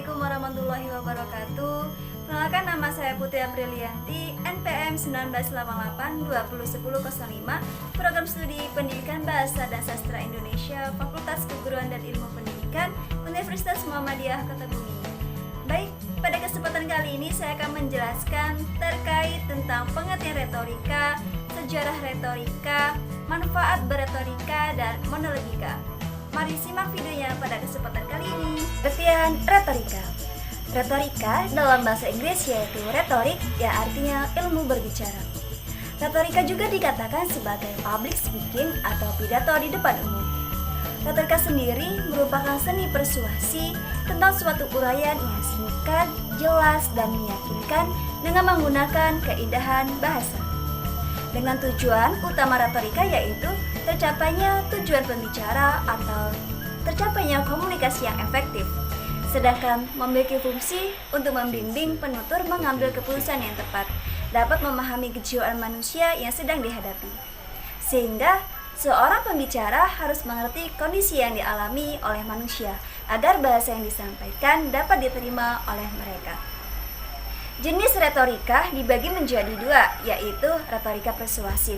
Assalamualaikum warahmatullahi wabarakatuh. Perkenalkan, nama saya Putri Aprilianti, NPM 1988-201005, Program Studi Pendidikan Bahasa dan Sastra Indonesia, Fakultas Keguruan dan Ilmu Pendidikan, Universitas Muhammadiyah Kota Bumi. Baik, pada kesempatan kali ini saya akan menjelaskan terkait tentang pengertian retorika, sejarah retorika, manfaat berretorika, dan monologika. Mari simak videonya pada kesempatan kali ini. Pengertian retorika. Retorika dalam bahasa Inggris yaitu retorik, yang artinya ilmu berbicara. Retorika juga dikatakan sebagai public speaking atau pidato di depan umum. Retorika sendiri merupakan seni persuasi tentang suatu uraian yang singkat, jelas, dan meyakinkan dengan menggunakan keindahan bahasa. Dengan tujuan utama retorika yaitu tercapainya tujuan pembicara atau tercapainya komunikasi yang efektif, sedangkan memiliki fungsi untuk membimbing penutur mengambil keputusan yang tepat, dapat memahami kejiwaan manusia yang sedang dihadapi. Sehingga seorang pembicara harus mengerti kondisi yang dialami oleh manusia agar bahasa yang disampaikan dapat diterima oleh mereka. Jenis retorika dibagi menjadi dua, yaitu retorika persuasif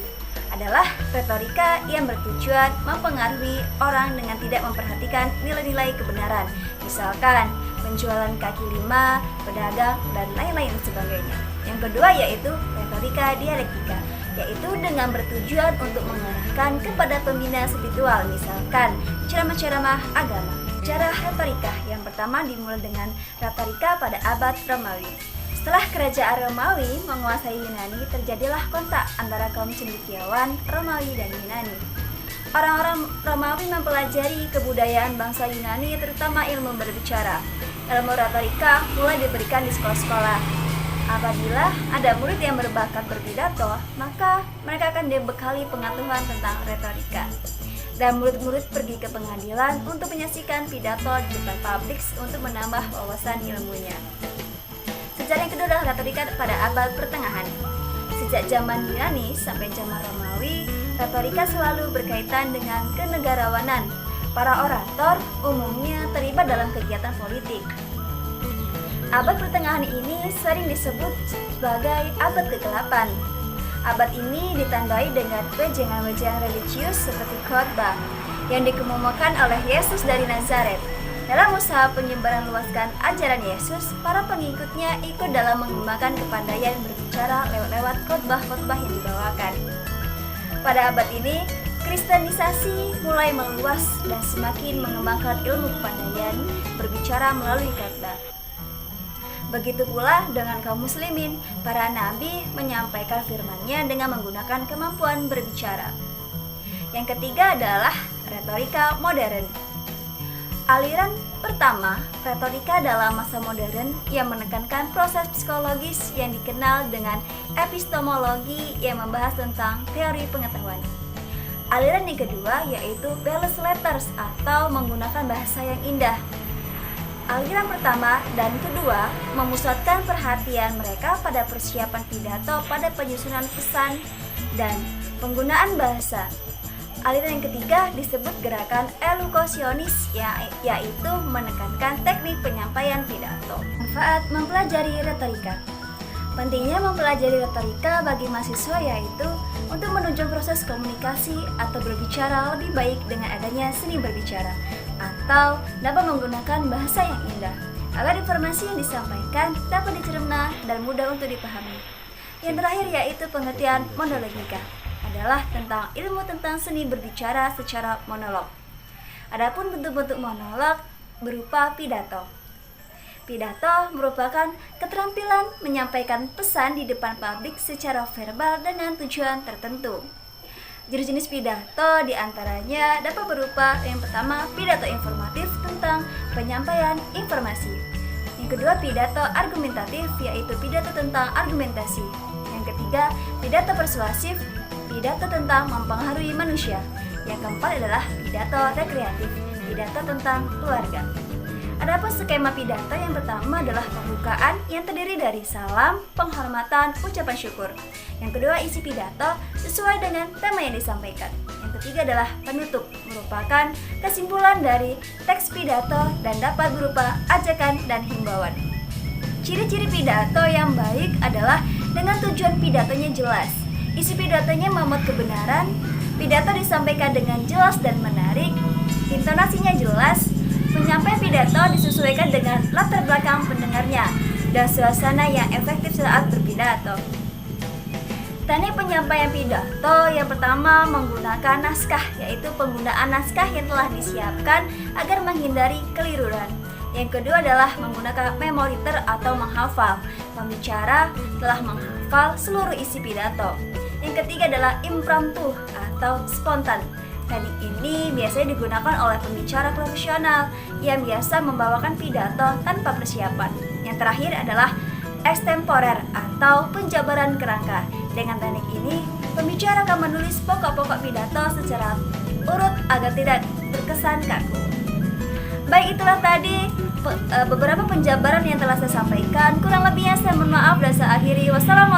adalah retorika yang bertujuan mempengaruhi orang dengan tidak memperhatikan nilai-nilai kebenaran, misalkan penjualan kaki lima, pedagang, dan lain-lain sebagainya. Yang kedua yaitu retorika dialektika, yaitu dengan bertujuan untuk mengarahkan kepada pembina spiritual, misalkan ceramah-ceramah agama. Cara retorika yang pertama dimulai dengan retorika pada abad Romawi. Setelah kerajaan Romawi menguasai Yunani, terjadilah kontak antara kaum cendekiawan Romawi dan Yunani. Orang-orang Romawi mempelajari kebudayaan bangsa Yunani, terutama ilmu berbicara. Ilmu retorika mulai diberikan di sekolah-sekolah. Apabila ada murid yang berbakat berpidato, maka mereka akan dibekali pengetahuan tentang retorika. Dan murid-murid pergi ke pengadilan untuk menyaksikan pidato di depan publik untuk menambah wawasan ilmunya. Sejarah yang kedua adalah retorika pada abad pertengahan. Sejak zaman Yunani sampai zaman Romawi, retorika selalu berkaitan dengan kenegarawanan. Para orator umumnya terlibat dalam kegiatan politik. Abad pertengahan ini sering disebut sebagai abad ke-8. Abad ini ditandai dengan wejangan-wejangan religius seperti khotbah yang dikemukakan oleh Yesus dari Nazaret. Dalam usaha penyebaran luaskan ajaran Yesus, para pengikutnya ikut dalam mengembangkan kepandaian berbicara lewat khotbah-khotbah yang dibawakan. Pada abad ini, kristenisasi mulai meluas dan semakin mengembangkan ilmu kepandaian berbicara melalui khotbah. Begitu pula dengan kaum muslimin, para nabi menyampaikan firman-Nya dengan menggunakan kemampuan berbicara. Yang ketiga adalah retorika modern. Aliran pertama, retorika dalam masa modern yang menekankan proses psikologis yang dikenal dengan epistemologi yang membahas tentang teori pengetahuan. Aliran yang kedua yaitu belles letters atau menggunakan bahasa yang indah. Aliran pertama dan kedua memusatkan perhatian mereka pada persiapan pidato, pada penyusunan pesan dan penggunaan bahasa. Aliran yang ketiga disebut gerakan elokusionis, yaitu menekankan teknik penyampaian pidato. Manfaat mempelajari retorika. Pentingnya mempelajari retorika bagi mahasiswa yaitu untuk menunjang proses komunikasi atau berbicara lebih baik dengan adanya seni berbicara, atau dapat menggunakan bahasa yang indah agar informasi yang disampaikan dapat dicerna dan mudah untuk dipahami. Yang terakhir yaitu pengertian monologika, adalah tentang ilmu tentang seni berbicara secara monolog. Adapun bentuk-bentuk monolog berupa pidato. Pidato merupakan keterampilan menyampaikan pesan di depan publik secara verbal dengan tujuan tertentu. Jenis-jenis pidato diantaranya dapat berupa yang pertama pidato informatif tentang penyampaian informasi. Yang kedua pidato argumentatif, yaitu pidato tentang argumentasi. Yang ketiga pidato persuasif, pidato tentang mempengaruhi manusia. Yang keempat adalah pidato rekreatif, pidato tentang keluarga. Adapun skema pidato yang pertama adalah pembukaan yang terdiri dari salam, penghormatan, ucapan syukur. Yang kedua isi pidato sesuai dengan tema yang disampaikan. Yang ketiga adalah penutup, merupakan kesimpulan dari teks pidato dan dapat berupa ajakan dan himbauan. Ciri-ciri pidato yang baik adalah dengan tujuan pidatonya jelas, isi pidatonya memuat kebenaran, pidato disampaikan dengan jelas dan menarik, intonasinya jelas, penyampaian pidato disesuaikan dengan latar belakang pendengarnya, dan suasana yang efektif saat berpidato. Teknik penyampaian pidato yang pertama menggunakan naskah, yaitu penggunaan naskah yang telah disiapkan agar menghindari keliruan. Yang kedua adalah menggunakan memoriter atau menghafal. Pembicara telah menghafal seluruh isi pidato. Yang ketiga adalah impromptu atau spontan. Teknik ini biasanya digunakan oleh pembicara profesional yang biasa membawakan pidato tanpa persiapan. Yang terakhir adalah extemporer atau penjabaran kerangka. Dengan teknik ini, pembicara akan menulis pokok-pokok pidato secara urut agar tidak terkesan kaku. Baik, itulah tadi beberapa penjabaran yang telah saya sampaikan. Kurang lebihnya saya mohon maaf dan saya akhiri. Wassalamualaikum